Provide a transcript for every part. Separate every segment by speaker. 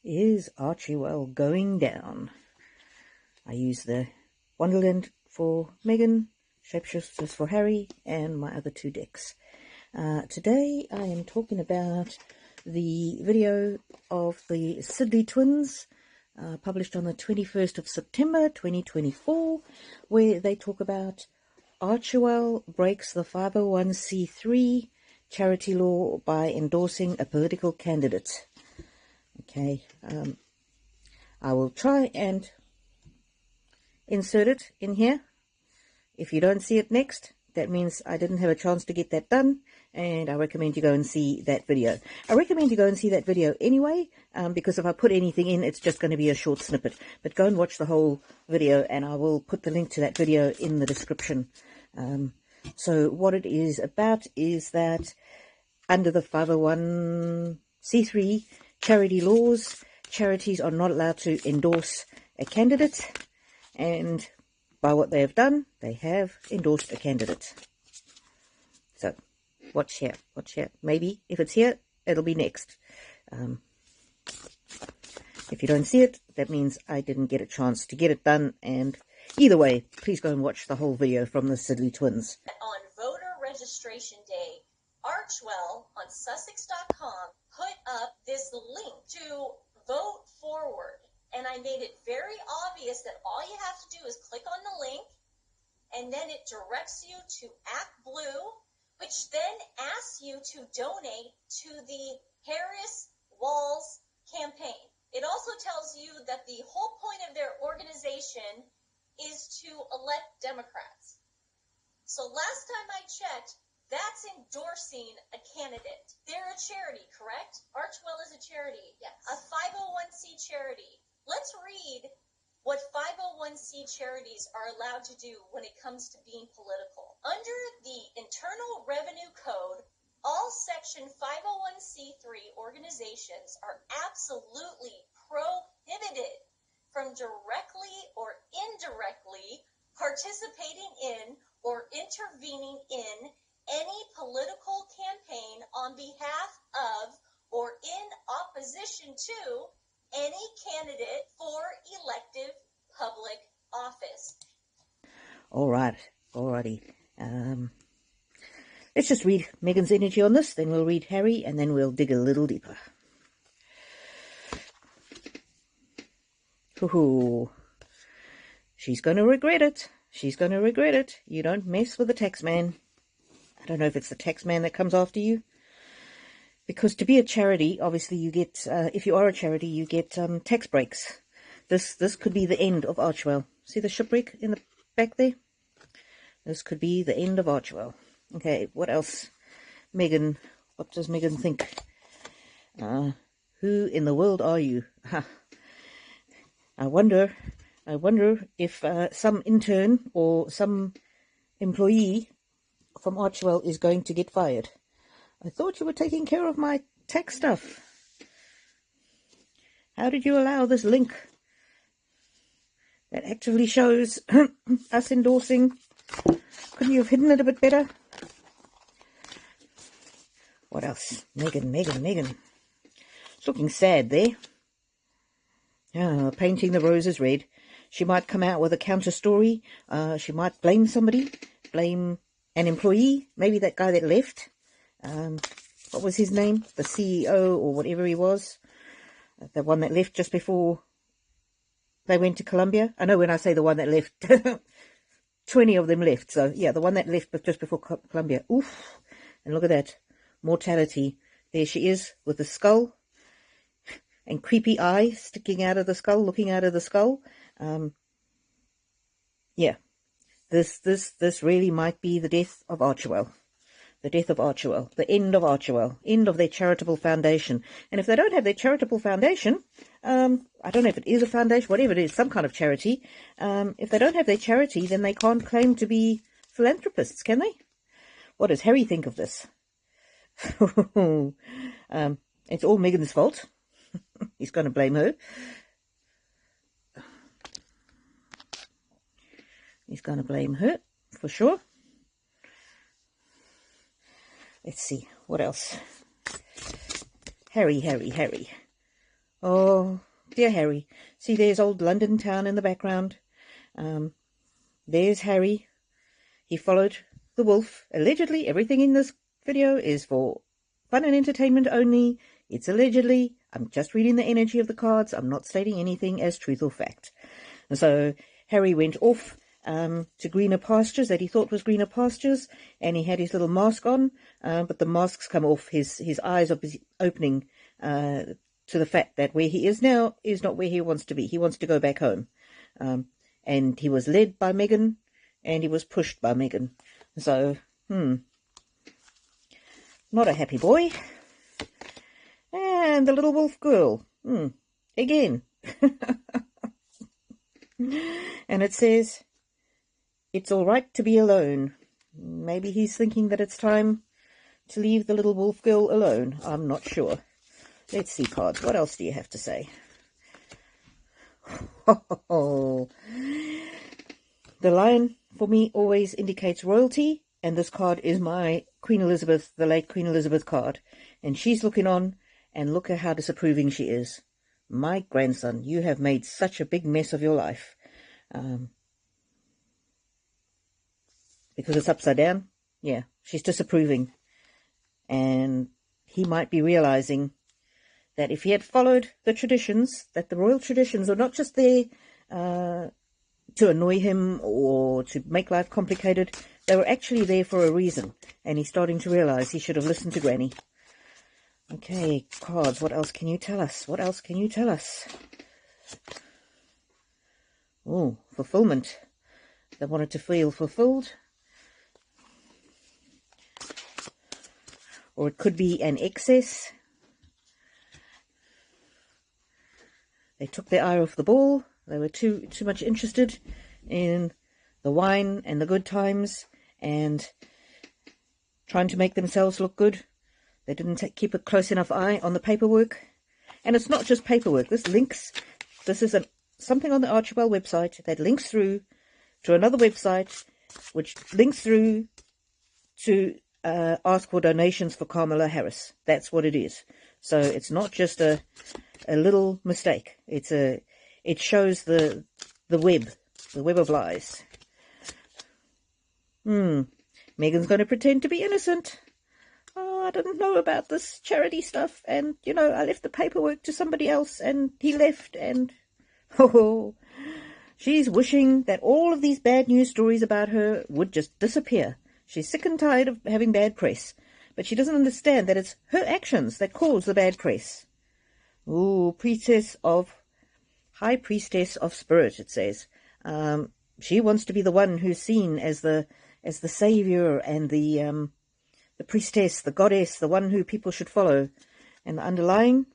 Speaker 1: Is Archewell going down? I use the Wonderland for Megan, Shapeshifters for Harry, and my other two decks. Today I am talking about the video of the Sidley twins, published on the 21st of September 2024, where they talk about Archewell breaks the 501c3 charity law by endorsing a political candidate. Okay, I will try and insert it in here. If you don't see it next, that means I didn't have a chance to get that done, and I recommend you go and see that video. I recommend you go and see that video anyway, because if I put anything in, it's just going to be a short snippet. But go and watch the whole video, and I will put the link to that video in the description. So what it is about is that under the 501c3 charity laws, charities are not allowed to endorse a candidate, and by what they have done, they have endorsed a candidate. So, watch here, Maybe, if it's here, it'll be next. If you don't see it, that means I didn't get a chance to get it done, and either way, please go and watch the whole video from the Sidley twins.
Speaker 2: On voter registration day, Archewell on Sussex.com put up this link to vote forward. And I made it very obvious that all you have to do is click on the link, and then it directs you to Act Blue, which then asks you to donate to the Harris Walls campaign. It also tells you that the whole point of their organization is to elect Democrats. So last time I checked, that's endorsing a candidate. They're a charity, correct? Archewell is a charity. Yes. A 501c charity. Let's read what 501c charities are allowed to do when it comes to being political. Under the Internal Revenue Code, all Section 501c3 organizations are absolutely prohibited from directly or indirectly participating in or intervening in any political campaign on behalf of or in opposition to any candidate for elective public office.
Speaker 1: Alrighty. Let's just read Megan's energy on this, then we'll read Harry, and then we'll dig a little deeper. Hoo-hoo. She's going to regret it. You don't mess with the tax man. I don't know if it's the tax man that comes after you. Because to be a charity, obviously you get, if you are a charity, you get tax breaks. This could be the end of Archewell. See the shipwreck in the back there? This could be the end of Archewell. Okay, what else? Megan, what does Megan think? Who in the world are you? I wonder if some intern or some employee from Archewell is going to get fired. I thought you were taking care of my tax stuff. How did you allow this link that actively shows us endorsing? Couldn't you have hidden it a bit better? What else? Megan. It's looking sad there. Painting the roses red. She might come out with a counter story. She might blame somebody. Blame an employee. Maybe that guy that left. What was his name? The CEO or whatever he was. The one that left just before they went to Colombia. I know when I say the one that left, 20 of them left. So, yeah, the one that left just before Colombia. Oof. And look at that. Mortality. There she is with the skull. And creepy eye sticking out of the skull, looking out of the skull. Yeah. This really might be the death of Archewell. The death of Archewell, the end of Archewell, end of their charitable foundation. And if they don't have their charitable foundation, I don't know if it is a foundation, whatever it is, some kind of charity, if they don't have their charity, then they can't claim to be philanthropists, can they? What does Harry think of this? It's all Megan's fault. He's going to blame her. He's going to blame her, for sure. Let's see, what else? Harry. Oh, dear Harry. See, there's old London town in the background. There's Harry. He followed the wolf. Allegedly, everything in this video is for fun and entertainment only. It's allegedly. I'm just reading the energy of the cards. I'm not stating anything as truth or fact. And so Harry went off to greener pastures that he thought was greener pastures, and he had his little mask on, but the mask's come off. His eyes are opening to the fact that where he is now is not where he wants to be. He wants to go back home. And he was led by Megan, and he was pushed by Megan. So, not a happy boy. And the little wolf girl, again. And it says, it's all right to be alone. Maybe he's thinking that it's time to leave the little wolf girl alone. I'm not sure. Let's see, cards. What else do you have to say? Oh, the lion for me always indicates royalty, and this card is my Queen Elizabeth, the late Queen Elizabeth card. And she's looking on, and look at how disapproving she is. My grandson, you have made such a big mess of your life. Because it's upside down. Yeah, she's disapproving. And he might be realizing that if he had followed the traditions, that the royal traditions are not just there to annoy him or to make life complicated. They were actually there for a reason. And he's starting to realize he should have listened to Granny. Okay, cards, what else can you tell us? What else can you tell us? Oh, fulfillment. They wanted to feel fulfilled. Or it could be an excess. They took their eye off the ball. They were too much interested in the wine and the good times and trying to make themselves look good. They didn't keep a close enough eye on the paperwork. And it's not just paperwork. This is something on the Archewell website that links through to another website, which links through to ask for donations for Kamala Harris. That's what it is. So it's not just a little mistake. It shows the web of lies. Megan's going to pretend to be innocent. Oh, I didn't know about this charity stuff, and, you know, I left the paperwork to somebody else, and he left, and, oh, she's wishing that all of these bad news stories about her would just disappear. She's sick and tired of having bad press, but she doesn't understand that it's her actions that cause the bad press. Ooh, High Priestess of Spirit, it says. She wants to be the one who's seen as the savior and the priestess, the goddess, the one who people should follow. And the underlying,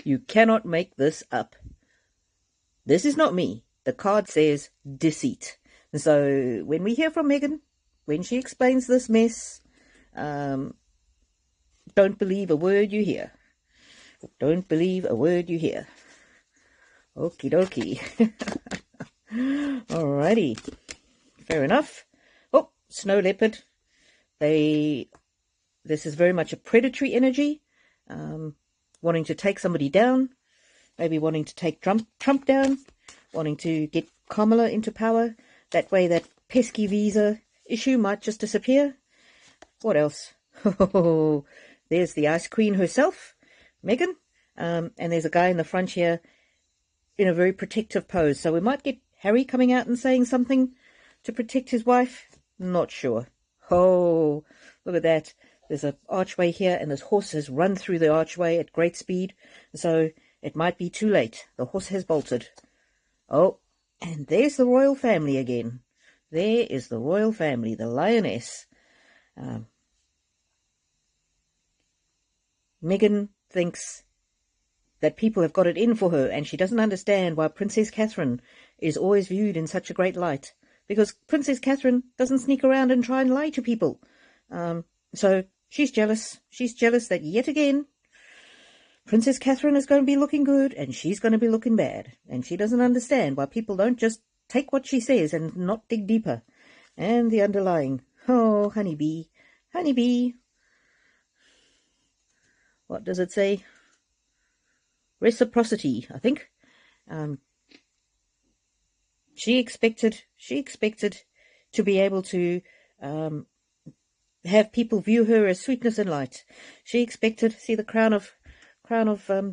Speaker 1: you cannot make this up. This is not me. The card says deceit. And so when we hear from Megan, when she explains this mess, don't believe a word you hear. Don't believe a word you hear. Okie dokie. Alrighty. Fair enough. Oh, snow leopard. This is very much a predatory energy. Wanting to take somebody down. Maybe wanting to take Trump down. Wanting to get Kamala into power. That way that pesky visa issue might just disappear. What else? Oh, there's the Ice Queen herself, Megan. And there's a guy in the front here in a very protective pose. So we might get Harry coming out and saying something to protect his wife. Not sure. Oh, look at that. There's an archway here, and this horse has run through the archway at great speed. So it might be too late. The horse has bolted. Oh, and there's the royal family again. There is the royal family, the lioness. Megan thinks that people have got it in for her, and she doesn't understand why Princess Catherine is always viewed in such a great light. Because Princess Catherine doesn't sneak around and try and lie to people. So she's jealous. She's jealous that yet again, Princess Catherine is going to be looking good, and she's going to be looking bad. And she doesn't understand why people don't just take what she says and not dig deeper. And the underlying, oh, honeybee, honeybee. what does it say? Reciprocity, I think. She expected to be able to have people view her as sweetness and light. She expected, see the crown of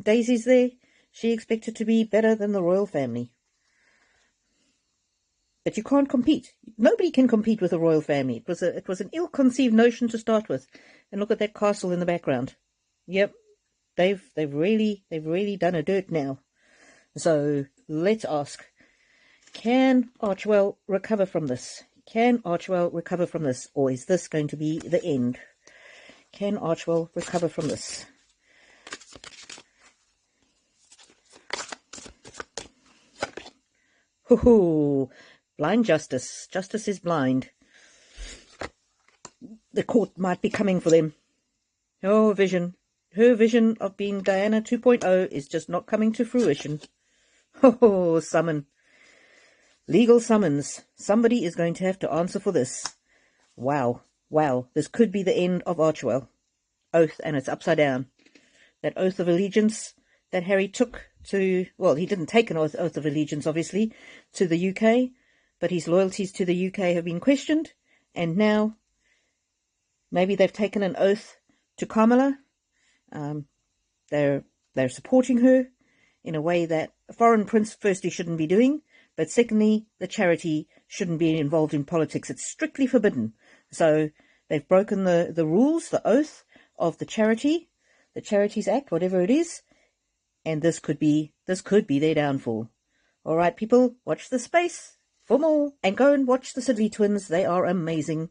Speaker 1: daisies there? She expected to be better than the royal family. But you can't compete. Nobody can compete with the royal family. It was an ill-conceived notion to start with. And look at that castle in the background. Yep, they've really done a dirt now. So let's ask: can Archewell recover from this? Can Archewell recover from this, or is this going to be the end? Can Archewell recover from this? Hoo-hoo! Blind justice. Justice is blind. The court might be coming for them. Oh, vision. Her vision of being Diana 2.0 is just not coming to fruition. Oh, summon. Legal summons. Somebody is going to have to answer for this. Wow. Wow. This could be the end of Archewell. Oath, and it's upside down. That oath of allegiance that Harry took to... Well, he didn't take an oath of allegiance, obviously, to the UK, but his loyalties to the UK have been questioned, and now maybe they've taken an oath to Kamala. They're supporting her in a way that a foreign prince firstly shouldn't be doing, but secondly, the charity shouldn't be involved in politics. It's strictly forbidden. So they've broken the rules, the oath of the Charities Act, whatever it is, and this could be their downfall. All right, people, watch the space for more, and go and watch the Sidley twins. They are amazing.